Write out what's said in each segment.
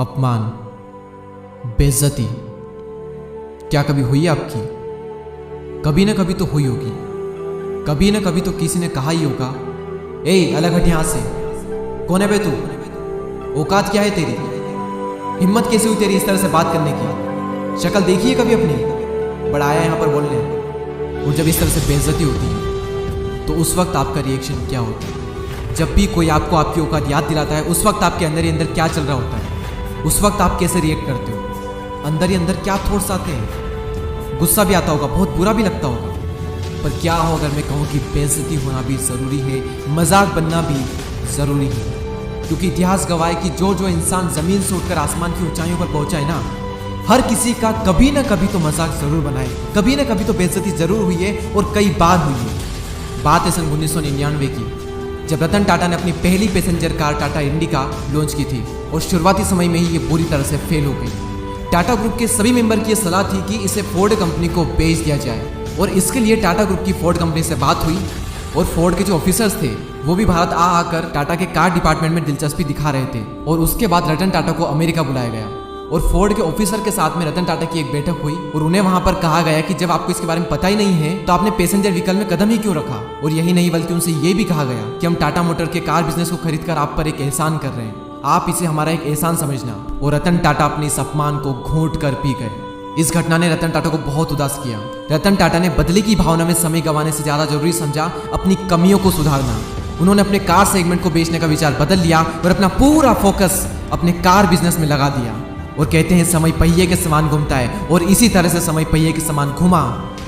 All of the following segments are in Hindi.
अपमान, बेइज्जती क्या कभी हुई है आपकी? कभी ना कभी तो हुई होगी। कभी ना कभी तो किसी ने कहा ही होगा, ए अलग हट यहां से, कौन है बे तू? औकात क्या है तेरी? हिम्मत कैसे हुई तेरी इस तरह से बात करने की? शक्ल देखी है कभी अपनी? बड़ा आया यहां पर बोलने। और जब इस तरह से बेइज्जती होती है तो उस वक्त आपका रिएक्शन क्या होता है? जब भी कोई आपको आपकी औकात याद दिलाता है, उस वक्त आपके अंदर ही अंदर क्या चल रहा होता है? उस वक्त आप कैसे रिएक्ट करते हो? अंदर ही अंदर क्या थॉट्स आते हैं? गुस्सा भी आता होगा, बहुत बुरा भी लगता होगा। पर क्या हो अगर मैं कहूँ कि बेइज्जती होना भी ज़रूरी है, मजाक बनना भी ज़रूरी है। क्योंकि इतिहास गवाह है कि जो जो इंसान ज़मीन से उठकर आसमान की ऊंचाइयों पर पहुंचा है ना, हर किसी का कभी ना कभी तो मजाक ज़रूर बनाए, कभी ना कभी तो बेइज्जती ज़रूर हुई है और कई बार हुई है। बात है सन 1999 की, जब रतन टाटा ने अपनी पहली passenger car Tata indica launch की थी और शुरुआती समय में ही ये बुरी तरह से फेल हो गई। टाटा ग्रुप के सभी मेंबर की यह सलाह थी कि इसे फोर्ड कंपनी को बेच दिया जाए और इसके लिए टाटा ग्रुप की फोर्ड कंपनी से बात हुई और फोर्ड के जो ऑफिसर्स थे वो भी भारत आकर टाटा के कार डिपार्टमेंट में दिलचस्पी दिखा रहे थे। और उसके बाद रतन टाटा को अमेरिका बुलाया गया और फोर्ड के ऑफिसर के साथ में रतन टाटा की एक बैठक हुई और उन्हें वहां पर कहा गया कि जब आपको इसके बारे में पता ही नहीं है तो आपने पैसेंजर व्हीकल में कदम ही क्यों रखा। और यही नहीं बल्कि उनसे ये भी कहा गया कि हम टाटा मोटर के कार बिजनेस को खरीद कर आप पर एक एहसान कर रहे हैं, आप इसे हमारा एक एहसान समझना। और रतन टाटा अपने इस अपमान को घोंट कर पी गए। इस घटना ने रतन टाटा को बहुत उदास किया। रतन टाटा ने बदले की भावना में समय गंवाने से ज्यादा जरूरी समझा अपनी कमियों को सुधारना। उन्होंने अपने कार सेगमेंट को बेचने का विचार बदल लिया और अपना पूरा फोकस अपने कार बिजनेस में लगा दिया। और कहते हैं समय पहिए के समान घूमता है और इसी तरह से समय पहिए के समान घुमा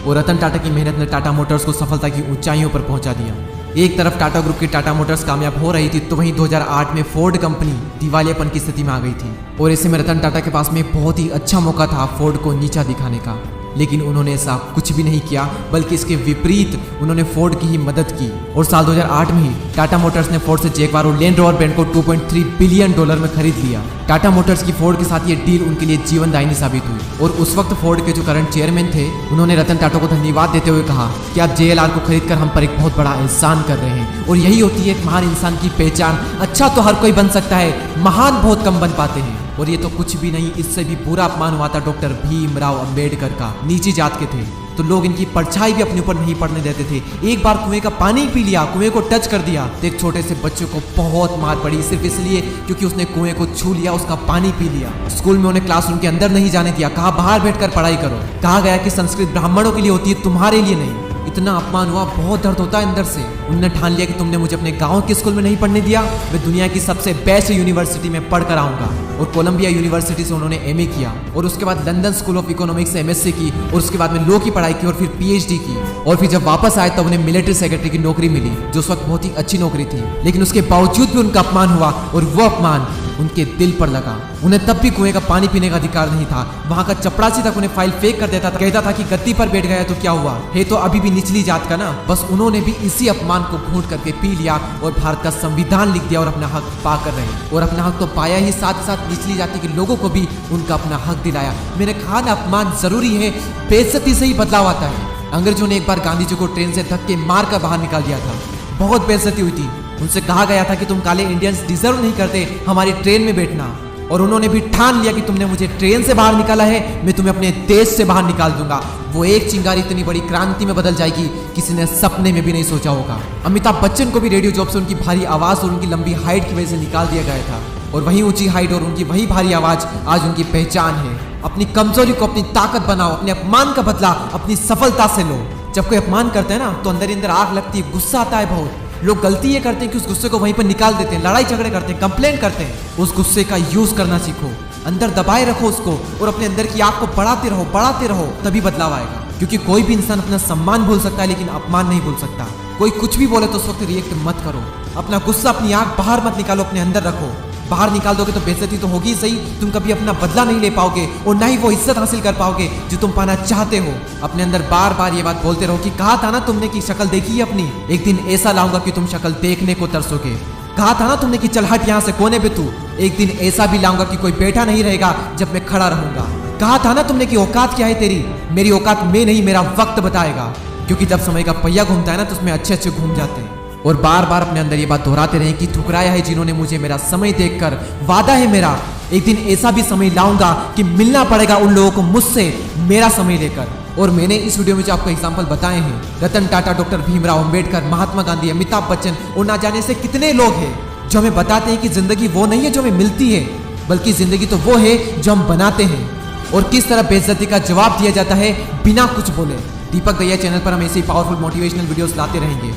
और रतन टाटा की मेहनत ने टाटा मोटर्स को सफलता की ऊंचाइयों पर पहुंचा दिया। एक तरफ टाटा ग्रुप की टाटा मोटर्स कामयाब हो रही थी तो वहीं 2008 में फोर्ड कंपनी दिवालियापन की स्थिति में आ गई थी। और ऐसे में रतन टाटा के पास में बहुत ही अच्छा मौका था फोर्ड को नीचा दिखाने का, लेकिन उन्होंने ऐसा कुछ भी नहीं किया, बल्कि इसके विपरीत उन्होंने फोर्ड की ही मदद की। और साल 2008 में ही टाटा मोटर्स ने फोर्ड से जैगवार और लैंड रोवर ब्रांड को $2.3 बिलियन में खरीद लिया। टाटा मोटर्स की फोर्ड के साथ ये डील उनके लिए जीवनदायिनी साबित हुई। और उस वक्त फोर्ड के जो करंट चेयरमैन थे उन्होंने रतन टाटा को धन्यवाद देते हुए कहा कि आप JLR को खरीद कर हम पर एक बहुत बड़ा एहसान कर रहे हैं। और यही होती है एक महान इंसान की पहचान। अच्छा तो हर कोई बन सकता है, महान बहुत कम बन पाते हैं। और ये तो कुछ भी नहीं, इससे भी बुरा अपमान हुआ था डॉक्टर भीमराव अंबेडकर का। नीची जात के थे तो लोग इनकी परछाई भी अपने ऊपर नहीं पड़ने देते थे। एक बार कुएं का पानी पी लिया, कुएं को टच कर दिया तो एक छोटे से बच्चे को बहुत मार पड़ी, सिर्फ इसलिए क्योंकि उसने कुएं को छू लिया, उसका पानी पी लिया। स्कूल में उन्हें क्लासरूम के अंदर नहीं जाने दिया, कहा बाहर बैठकर पढ़ाई करो। कहा गया कि संस्कृत ब्राह्मणों के लिए होती है, तुम्हारे लिए नहीं। इतना अपमान हुआ, बहुत दर्द होता है अंदर से। उन्होंने ठान लिया कि तुमने मुझे अपने गांव के स्कूल में नहीं पढ़ने दिया, मैं दुनिया की सबसे बेस्ट यूनिवर्सिटी में पढ़ कर आऊंगा। और कोलंबिया यूनिवर्सिटी से उन्होंने MA किया और उसके बाद लंदन स्कूल ऑफ इकोनॉमिक्स से MSc की और उसके बाद में लॉ की पढ़ाई की और फिर PhD की। और फिर जब वापस आए तब उन्हें मिलिट्री सेक्रेटरी की नौकरी मिली, जो उस वक्त बहुत ही अच्छी नौकरी थी। लेकिन उसके बावजूद भी उनका अपमान हुआ और वो अपमान उनके दिल पर लगा। उन्हें तब भी कुएं का पानी पीने का अधिकार नहीं था। वहां का चपरासी तक उन्हें फाइल फेंक कर देता था, कहता था कि गद्दी पर बैठ गया तो क्या हुआ है, तो अभी भी निचली जात का ना। बस उन्होंने भी इसी अपमान को घूंट करके पी लिया और भारत का संविधान लिख दिया और अपना हक पा कर रहे। और अपना हक तो पाया ही, साथ ही साथ निचली जाति के लोगों को भी उनका अपना हक दिलाया। मैंने कहा ना, अपमान जरूरी है, बेइज्जती से ही बदलाव आता है। अंग्रेजों ने एक बार गांधी जी को ट्रेन से धक्के मार कर बाहर निकाल दिया था, बहुत बेइज्जती हुई थी। उनसे कहा गया था कि तुम काले इंडियंस डिजर्व नहीं करते हमारी ट्रेन में बैठना। और उन्होंने भी ठान लिया कि तुमने मुझे ट्रेन से बाहर निकाला है, मैं तुम्हें अपने देश से बाहर निकाल दूंगा। वो एक चिंगारी इतनी बड़ी क्रांति में बदल जाएगी, किसी ने सपने में भी नहीं सोचा होगा। अमिताभ बच्चन को भी रेडियो जॉब से उनकी भारी आवाज और उनकी लंबी हाइट की वजह से निकाल दिया गया था। और वही ऊंची हाइट और उनकी वही भारी आवाज आज उनकी पहचान है। अपनी कमजोरी को अपनी ताकत बनाओ, अपने अपमान का बदला अपनी सफलता से लो। जब कोई अपमान करता है ना तो अंदर ही अंदर आग लगती है, गुस्सा आता है बहुत। लोग गलती ये करते हैं कि उस गुस्से को वहीं पर निकाल देते हैं, लड़ाई झगड़े करते हैं, कंप्लेंट करते हैं। उस गुस्से का यूज करना सीखो, अंदर दबाए रखो उसको और अपने अंदर की आग को बढ़ाते रहो, तभी बदलाव आएगा। क्योंकि कोई भी इंसान अपना सम्मान भूल सकता है लेकिन अपमान नहीं भूल सकता। कोई कुछ भी बोले तो उस वक्त रिएक्ट मत करो, अपना गुस्सा अपनी आग बाहर मत निकालो, अपने अंदर रखो। बाहर निकाल दोगे तो बेइज्जती तो होगी सही, तुम कभी अपना बदला नहीं ले पाओगे और ना ही वो इज्जत हासिल कर पाओगे जो तुम पाना चाहते हो। अपने अंदर बार बार ये बात बोलते रहो कि कहा था ना तुमने कि शक्ल देखी है अपनी, एक दिन ऐसा लाऊंगा कि तुम शक्ल देखने को तरसोगे। कहा था ना तुमने कि चल हट यहाँ से, कोने पे तू, एक दिन ऐसा भी लाऊंगा कि कोई बैठा नहीं रहेगा जब मैं खड़ा रहूंगा। कहा था ना तुमने कि औकात क्या है तेरी, मेरी औकात में नहीं मेरा वक्त बताएगा। क्योंकि जब समय का पहिया घूमता है ना तो उसमें अच्छे अच्छे घूम जाते हैं। और बार बार अपने अंदर ये बात दोहराते रहें कि ठुकराया है जिन्होंने मुझे मेरा समय देखकर, वादा है मेरा एक दिन ऐसा भी समय लाऊंगा कि मिलना पड़ेगा उन लोगों को मुझसे, मेरा समय लेकर। और मैंने इस वीडियो में जो आपको एग्जाम्पल बताए हैं, रतन टाटा, डॉक्टर भीमराव अंबेडकर, महात्मा गांधी, अमिताभ बच्चन और ना जाने से कितने लोग हैं जो हमें बताते हैं कि जिंदगी वो नहीं है जो हमें मिलती है, बल्कि जिंदगी तो वो है जो हम बनाते हैं। और किस तरह बेइज्जती का जवाब दिया जाता है बिना कुछ बोले। दीपक भैया चैनल पर हम ऐसे ही पावरफुल मोटिवेशनल वीडियोस लाते रहेंगे।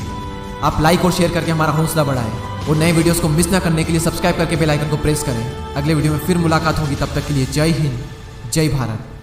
आप लाइक और शेयर करके हमारा हौसला बढ़ाएं और नए वीडियोस को मिस ना करने के लिए सब्सक्राइब करके बेल आइकन को प्रेस करें। अगले वीडियो में फिर मुलाकात होगी, तब तक के लिए जय हिंद, जय भारत।